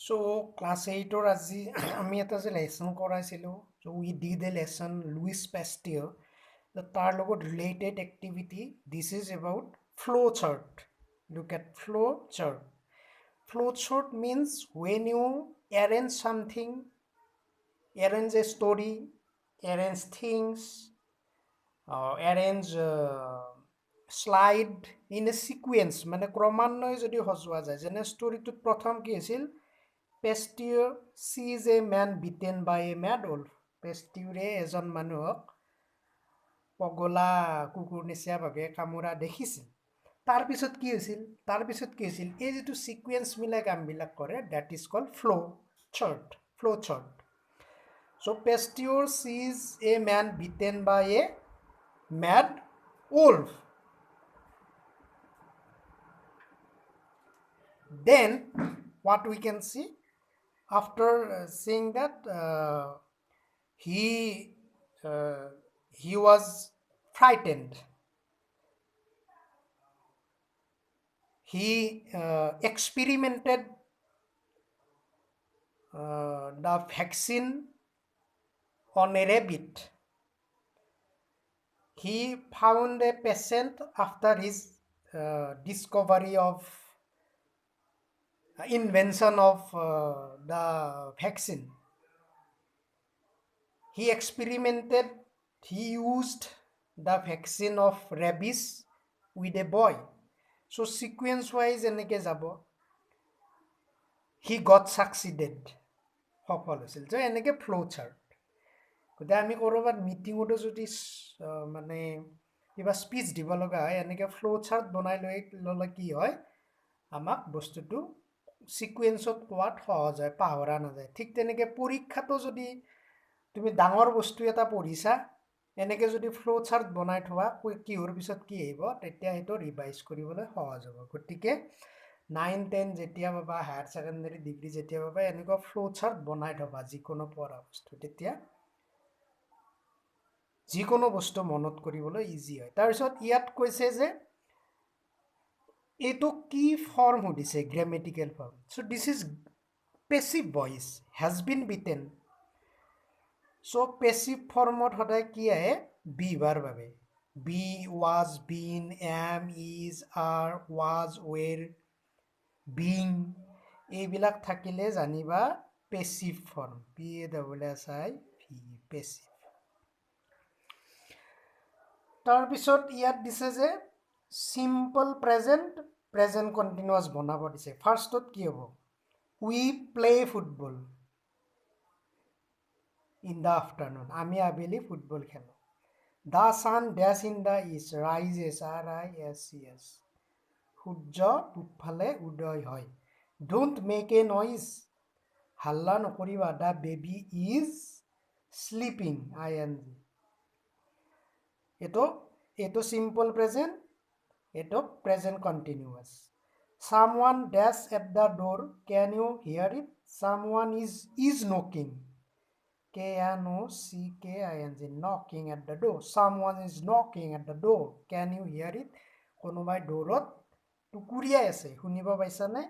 So class 8 or আজি আমি এটা যে লেসন কৰাইছিলো so we did a lesson Louis Pasteur the তাৰ লগত related activity this is about flow chart. Look at flow chart. Flow chart means when you arrange something, arrange a story, arrange things, arrange slide in a sequence মানে ক্ৰমান্বয়ে যদি সজোৱা যায় যেনে ষ্টৰিটোত প্ৰথম কি আছিল Pasteur sees a man beaten by a mad wolf. পেষ্টিউৰে এজন মানুহক পগলা কুকুৰ নিচিনাভাৱে কামোৰা দেখিছিল তাৰপিছত কি হৈছিল এই যিটো সিকুৱেন্স মিলাই কামবিলাক কৰে that is called flow chart so Pasteur sees a man beaten by a mad wolf. Then what we can see after seeing that he was frightened. He experimented the vaccine on a rabbit. He found a patient after his discovery of invention of the vaccine. He experimented, he used the vaccine of rabies with a boy. So sequence wise eneke jabo he got succeeded সফল হৈছিল যে এনেকে flow shirt গতিকে আমি ক'ৰবাত মিটিঙতো যদি মানে কিবা স্পীচ দিব লগা হয় এনেকে ফ্লো চাৰ্ট বনাই ল'লে কি হয় আমাক বস্তুটো সিকুৱেন্সত কোৱাত সহজ হয় পাহৰা নাযায় ঠিক তেনেকে পৰীক্ষাটো যদি তুমি ডাঙৰ বস্তু এটা পঢ়িছা এনেকে যদি ফ্লো চাৰ্ট বনাই থোৱা কিহৰ পিছত কি আহিব তেতিয়া সেইটো ৰিভাইজ কৰিবলৈ সহজ হ'ব গতিকে 9-10 যেতিয়া পাবা হায়াৰ ছেকেণ্ডাৰী ডিগ্ৰী যেতিয়া পাবা এনেকুৱা ফ্লো চাৰ্ট বনাই থবা যিকোনো পঢ়া বস্তু তেতিয়া যিকোনো বস্তু মনত কৰিবলৈ ইজি হয় তাৰপিছত ইয়াত কৈছে যে এইটো কি ফৰ্ম সুধিছে grammatical form so this is passive voice has been beaten so passive ফৰ্মত সদায় কি আহে be ৰ বাবে be was been am is are was were being এইবিলাক থাকিলে জানিবা passive form p-a-s-s-i-v passive তাৰপিছত ইয়াত দিছে যে simple present continuous বনাব দিছে ফাৰ্ষ্টত কি হ'ব we play football in the afternoon আমি আবেলি ফুটবল খেলো the sun dash in the east rises r-i-s-e-s সূৰ্য পূবফালে উদয় হয় don't make a noise হাল্লা নকৰিবা the baby is sleeping ing এটো simple present এটো present continuous someone dash at the door can you hear it someone is knocking k-n-o-c-k-i-n-g knocking at the door someone is knocking at the door can you hear it কোনোবাই ডোৰত টুকুৰিয়াই আছে শুনিব পাইছানে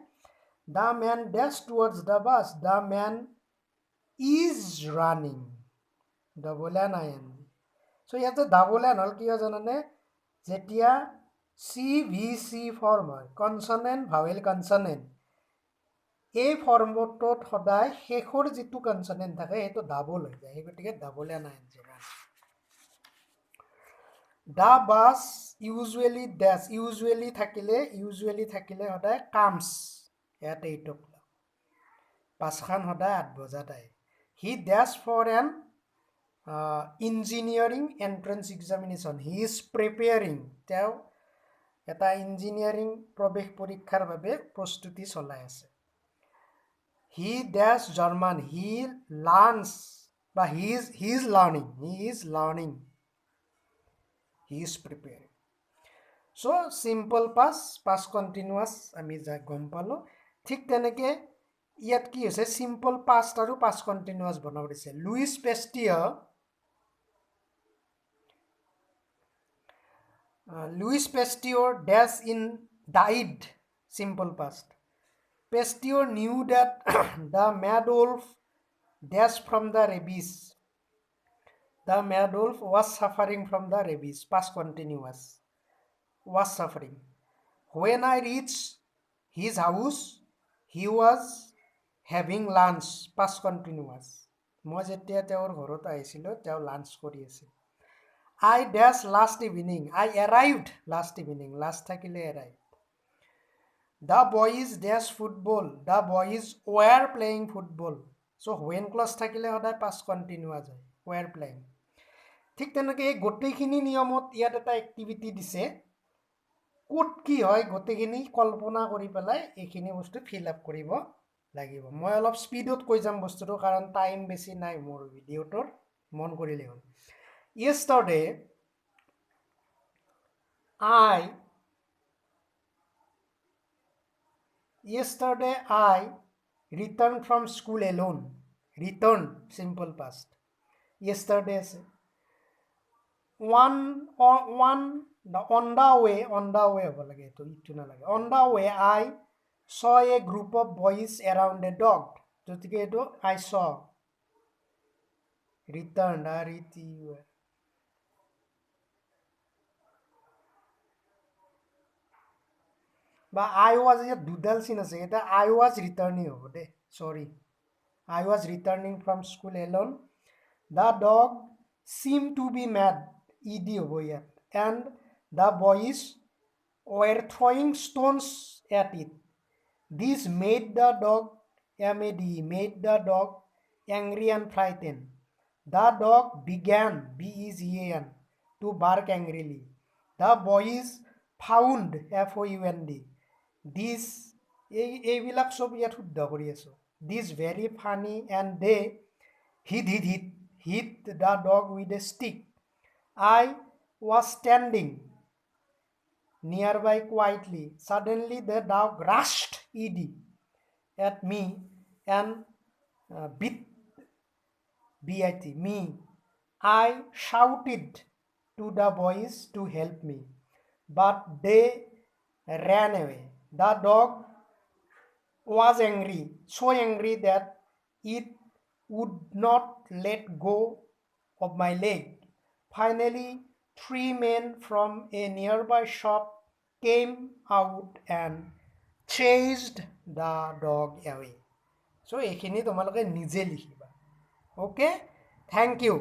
the man dash towards the bus the man is running double n ing so ইয়াতে double n হল কি হয় জানানে যেতিয়া CVC form হয় কনসনেন্ট ভাৱেল কনসনেন্ট এই ফৰ্মটোত সদায় শেষৰ যিটো কনসনেন্ট থাকে সেইটো ডাবল হৈ যায় গতিকে double n ing the bus usually dash usually থাকিলে সদায় comes at 8 o'clock বাছখন সদায় 8 বজাত আহে he dash for an engineering entrance examination he is preparing তেওঁ এটা ইঞ্জিনিয়াৰিং প্ৰৱেশ পৰীক্ষাৰ বাবে প্ৰস্তুতি চলাই আছে he dash German he learns বা he is learning he is preparing so simple past continuous আমি গম পালো ঠিক তেনেকে ইয়াত কি হৈছে simple past আৰু past continuous বনাব দিছে Louis Pasteur dash in died simple past Pasteur knew that the mad wolf dashed from the rabies. The mad wolf was suffering from the rabies. Past continuous. Was suffering. When I reached his house, he was having lunch. Past continuous. মই যেতিয়া তেওঁৰ ঘৰত আহিছিলোঁ তেওঁ lunch কৰি আছিল I dashed last evening. I arrived last evening. Last থাকিলে arrived. The boys dashed football. The boys were playing football. So when clause থাকিলে সদায় past continuous হয়. Were playing. ঠিক তেনেকৈ এই গোটেইখিনি নিয়মত ইয়াত এটা এক্টিভিটি দিছে ক'ত কি হয় গোটেইখিনি কল্পনা কৰি পেলাই এইখিনি বস্তু ফিল আপ কৰিব লাগিব মই অলপ স্পীডত কৈ যাম বস্তুটো কাৰণ টাইম বেছি নাই মোৰ ভিডিঅ'টোৰ মন কৰিলে হ'ল yesterday I returned from school alone. Returned, simple past. Yesterday, on the way, on the way, I saw a group of boys around a dog. I saw. Returned, But I was a doodle sin that I was returning over there. Sorry. I was returning from school alone. The dog seemed to be mad. And the boys were throwing stones at it. This made the dog made the dog angry and frightened. The dog began B-E-G-A-N to bark angrily. The boys found F-O-U-N-D. This এইবিলাক সব ইয়াত শুদ্ধ কৰি আছো this very funny and they hit the dog with a stick. I was standing nearby quietly. Suddenly the dog rushed at me and bit me. I shouted to the boys to help me, but they ran away. The dog was angry, so angry that it would not let go of my leg. Finally, 3 men from a nearby shop came out and chased the dog away. So, এইখিনি তোমালোকে নিজে লিখিবা. Okay? Thank you.